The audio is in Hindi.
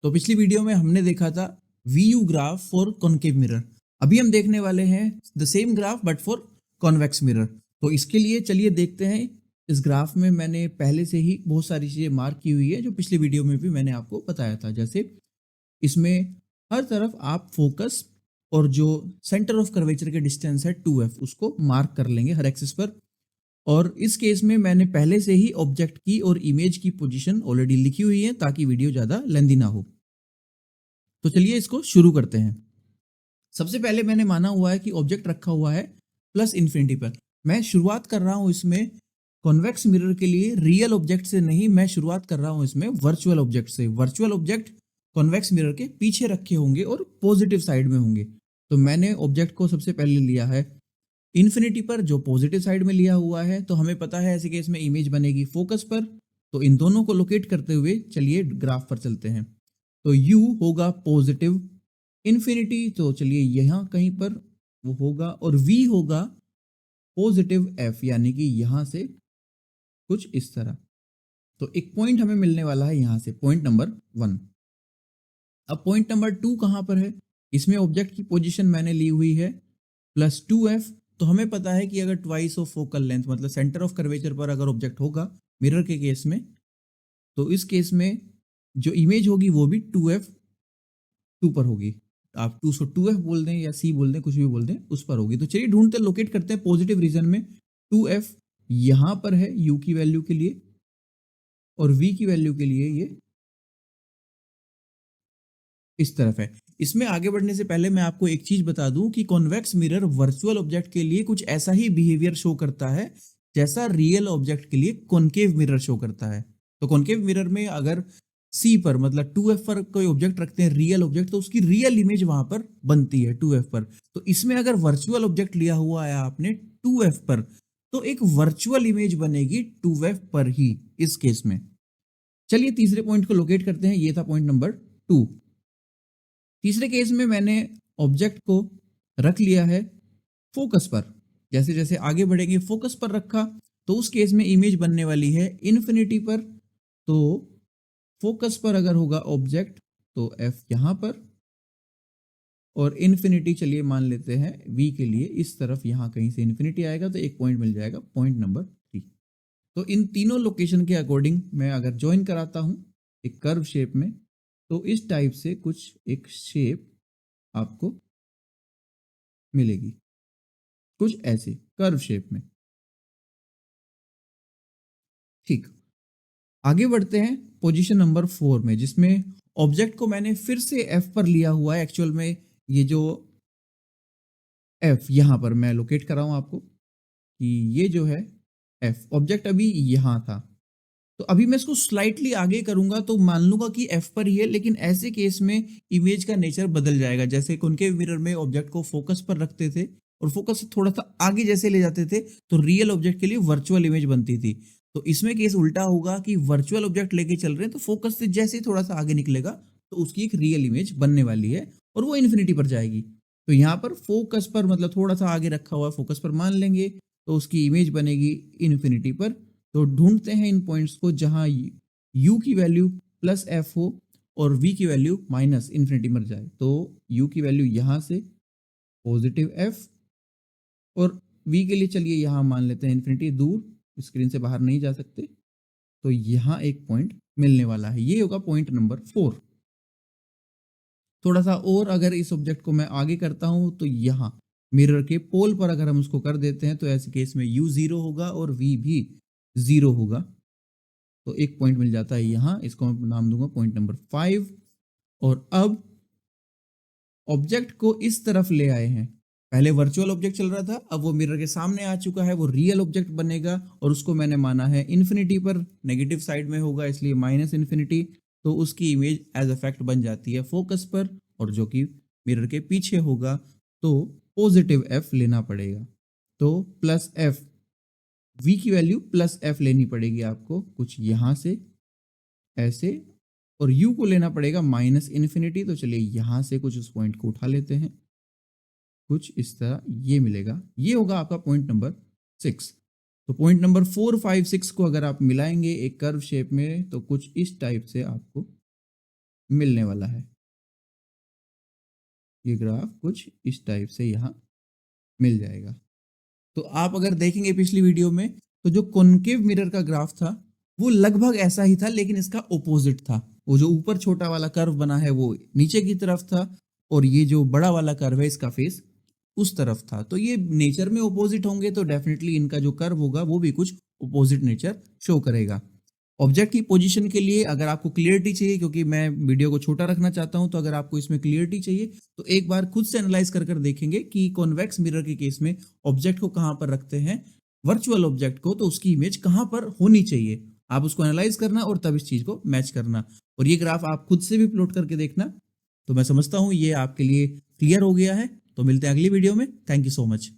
तो पिछली वीडियो में हमने देखा था VU graph for concave mirror. अभी हम देखने वाले हैं the same graph but for convex mirror. तो इसके लिए चलिए देखते हैं। इस ग्राफ में मैंने पहले से ही बहुत सारी चीज़ें मार्क की हुई है जो पिछली वीडियो में भी मैंने आपको बताया था। जैसे इसमें हर तरफ आप फोकस और जो सेंटर ऑफ कर्वेचर के डिस्टेंस है 2f उसको मार्क कर लेंगे हर एक्सिस पर। और इस केस में मैंने पहले से ही ऑब्जेक्ट की और इमेज की पोजीशन ऑलरेडी लिखी हुई है ताकि वीडियो ज़्यादा लेंदी ना हो। तो चलिए इसको शुरू करते हैं। सबसे पहले मैंने माना हुआ है कि ऑब्जेक्ट रखा हुआ है प्लस इन्फिनिटी पर। मैं शुरुआत कर रहा हूं इसमें कॉन्वेक्स मिरर के लिए रियल ऑब्जेक्ट से नहीं, मैं शुरुआत कर रहा हूं इसमें वर्चुअल ऑब्जेक्ट से। वर्चुअल ऑब्जेक्ट कॉन्वेक्स मिरर के पीछे रखे होंगे और पॉजिटिव साइड में होंगे। तो मैंने ऑब्जेक्ट को सबसे पहले लिया है इन्फिनिटी पर जो पॉजिटिव साइड में लिया हुआ है। तो हमें पता है ऐसे केस में इमेज बनेगी फोकस पर। तो इन दोनों को लोकेट करते हुए चलिए ग्राफ पर चलते हैं। तो u होगा पॉजिटिव इन्फिनिटी, तो चलिए यहाँ कहीं पर वो होगा, और v होगा पॉजिटिव f, यानी कि यहाँ से कुछ इस तरह। तो एक पॉइंट हमें मिलने वाला है यहाँ से, पॉइंट नंबर 1। अब पॉइंट नंबर 2 कहाँ पर है? इसमें ऑब्जेक्ट की पोजीशन मैंने ली हुई है प्लस 2f। तो हमें पता है कि अगर ट्वाइस ऑफ फोकल लेंथ मतलब सेंटर ऑफ कर्वेचर पर अगर ऑब्जेक्ट होगा मिरर के केस में, तो इस केस में जो इमेज होगी वो भी 2f 2 पर होगी। आप 2f बोल दें या c बोल दें, कुछ भी बोल दें, उस पर होगी। तो चलिए ढूंढते लोकेट करते हैं पॉजिटिव रीजन में। 2f यहां पर है u की वैल्यू के लिए, और v की वैल्यू के लिए ये इस तरफ है। इसमें आगे बढ़ने से पहले मैं आपको एक चीज बता दूं कि कॉन्वेक्स मिरर वर्चुअल ऑब्जेक्ट के लिए कुछ ऐसा ही बिहेवियर शो करता है जैसा रियल ऑब्जेक्ट के लिए कॉनकेव मिरर शो करता है। तो कॉनकेव मिरर में अगर C पर मतलब 2f पर कोई ऑब्जेक्ट रखते हैं रियल ऑब्जेक्ट, तो उसकी रियल इमेज वहां पर बनती है 2f पर। तो इसमें अगर वर्चुअल ऑब्जेक्ट लिया हुआ है आपने 2f पर, तो एक वर्चुअल इमेज बनेगी 2f पर ही इस केस में। चलिए तीसरे पॉइंट को लोकेट करते हैं। ये था पॉइंट नंबर 2। तीसरे केस में मैंने ऑब्जेक्ट को रख लिया है फोकस पर। जैसे जैसे आगे बढ़ेंगे फोकस पर रखा, तो उस केस में इमेज बनने वाली है इन्फिनिटी पर। तो फोकस पर अगर होगा ऑब्जेक्ट तो f यहां पर, और इन्फिनिटी चलिए मान लेते हैं v के लिए इस तरफ, यहां कहीं से इन्फिनिटी आएगा तो एक पॉइंट मिल जाएगा, पॉइंट नंबर 3। तो इन तीनों लोकेशन के अकॉर्डिंग मैं अगर ज्वाइन कराता हूं एक कर्व शेप में, तो इस टाइप से कुछ एक शेप आपको मिलेगी, कुछ ऐसे कर्व शेप में। ठीक, आगे बढ़ते हैं पोजीशन नंबर 4 में, जिसमें ऑब्जेक्ट को मैंने फिर से f पर लिया हुआ है। एक्चुअल में ये जो f यहां पर मैं लोकेट कर रहा हूं आपको कि ये जो है f ऑब्जेक्ट अभी यहां था, तो अभी मैं इसको स्लाइटली आगे करूंगा तो मान लूंगा कि f पर ही है। लेकिन ऐसे केस में इमेज का नेचर बदल जाएगा। जैसे कॉनकेव मिरर में ऑब्जेक्ट को फोकस पर रखते थे और फोकस से थोड़ा सा आगे जैसे ले जाते थे तो रियल ऑब्जेक्ट के लिए वर्चुअल इमेज बनती थी। तो इसमें केस उल्टा होगा कि वर्चुअल ऑब्जेक्ट लेके चल रहे हैं तो फोकस से जैसे ही थोड़ा सा आगे निकलेगा तो उसकी एक रियल इमेज बनने वाली है और वो इन्फिनिटी पर जाएगी। तो यहाँ पर फोकस पर मतलब थोड़ा सा आगे रखा हुआ फोकस पर मान लेंगे, तो उसकी इमेज बनेगी इन्फिनिटी पर। तो ढूंढते हैं इन पॉइंट्स को जहां u की वैल्यू प्लस f हो और v की वैल्यू माइनस इन्फिनिटी मर जाए। तो u की वैल्यू यहां से पॉजिटिव f, और v के लिए चलिए यहां मान लेते हैं इन्फिनिटी, दूर स्क्रीन से बाहर नहीं जा सकते। तो यहां एक पॉइंट मिलने वाला है, ये होगा पॉइंट नंबर 4। थोड़ा सा और अगर इस ऑब्जेक्ट को मैं आगे करता हूं तो यहाँ मिरर के पोल पर अगर हम उसको कर देते हैं तो ऐसे केस में u 0 होगा और v भी 0 होगा। तो एक पॉइंट मिल जाता है यहाँ, इसको मैं नाम दूंगा पॉइंट नंबर 5। और अब ऑब्जेक्ट को इस तरफ ले आए हैं। पहले वर्चुअल ऑब्जेक्ट चल रहा था, अब वो मिरर के सामने आ चुका है, वो रियल ऑब्जेक्ट बनेगा और उसको मैंने माना है इन्फिनिटी पर, नेगेटिव साइड में होगा इसलिए माइनस इन्फिनिटी। तो उसकी इमेज एज इफेक्ट बन जाती है फोकस पर, और जो कि मिरर के पीछे होगा तो पॉजिटिव f लेना पड़ेगा। तो प्लस f, v की वैल्यू प्लस f लेनी पड़ेगी आपको कुछ यहां से ऐसे, और u को लेना पड़ेगा माइनस इन्फिनिटी। तो चलिए यहां से कुछ उस पॉइंट को उठा लेते हैं, कुछ इस तरह ये मिलेगा। ये होगा आपका पॉइंट नंबर 6। तो पॉइंट नंबर 4, 5, 6 को अगर आप मिलाएंगे एक कर्व शेप में तो कुछ इस टाइप से आपको मिलने वाला है। ये ग्राफ कुछ इस टाइप से यहाँ मिल जाएगा। तो आप अगर देखेंगे पिछली वीडियो में, तो जो कॉनकेव मिरर का ग्राफ था वो लगभग ऐसा ही था, लेकिन इसका ओपोजिट था। वो जो ऊपर छोटा वाला कर्व बना है वो नीचे की तरफ था, और ये जो बड़ा वाला कर्व है इसका फेस उस तरफ था। तो ये नेचर में ओपोजिट होंगे तो डेफिनेटली इनका जो कर्व होगा वो भी कुछ ओपोजिट नेचर शो करेगा। ऑब्जेक्ट की पोजीशन के लिए अगर आपको क्लियरिटी चाहिए, क्योंकि मैं वीडियो को छोटा रखना चाहता हूं, तो अगर आपको इसमें क्लियरिटी चाहिए तो एक बार खुद से एनालाइज कर देखेंगे कि कॉन्वेक्स मिरर के केस में ऑब्जेक्ट को कहां पर रखते हैं, वर्चुअल ऑब्जेक्ट को, तो उसकी इमेज कहां पर होनी चाहिए। आप उसको एनालाइज करना और तब इस चीज को मैच करना, और ये ग्राफ आप खुद से भी प्लॉट करके देखना। तो मैं समझता हूं ये आपके लिए क्लियर हो गया है। तो मिलते हैं अगली वीडियो में। Thank you so much.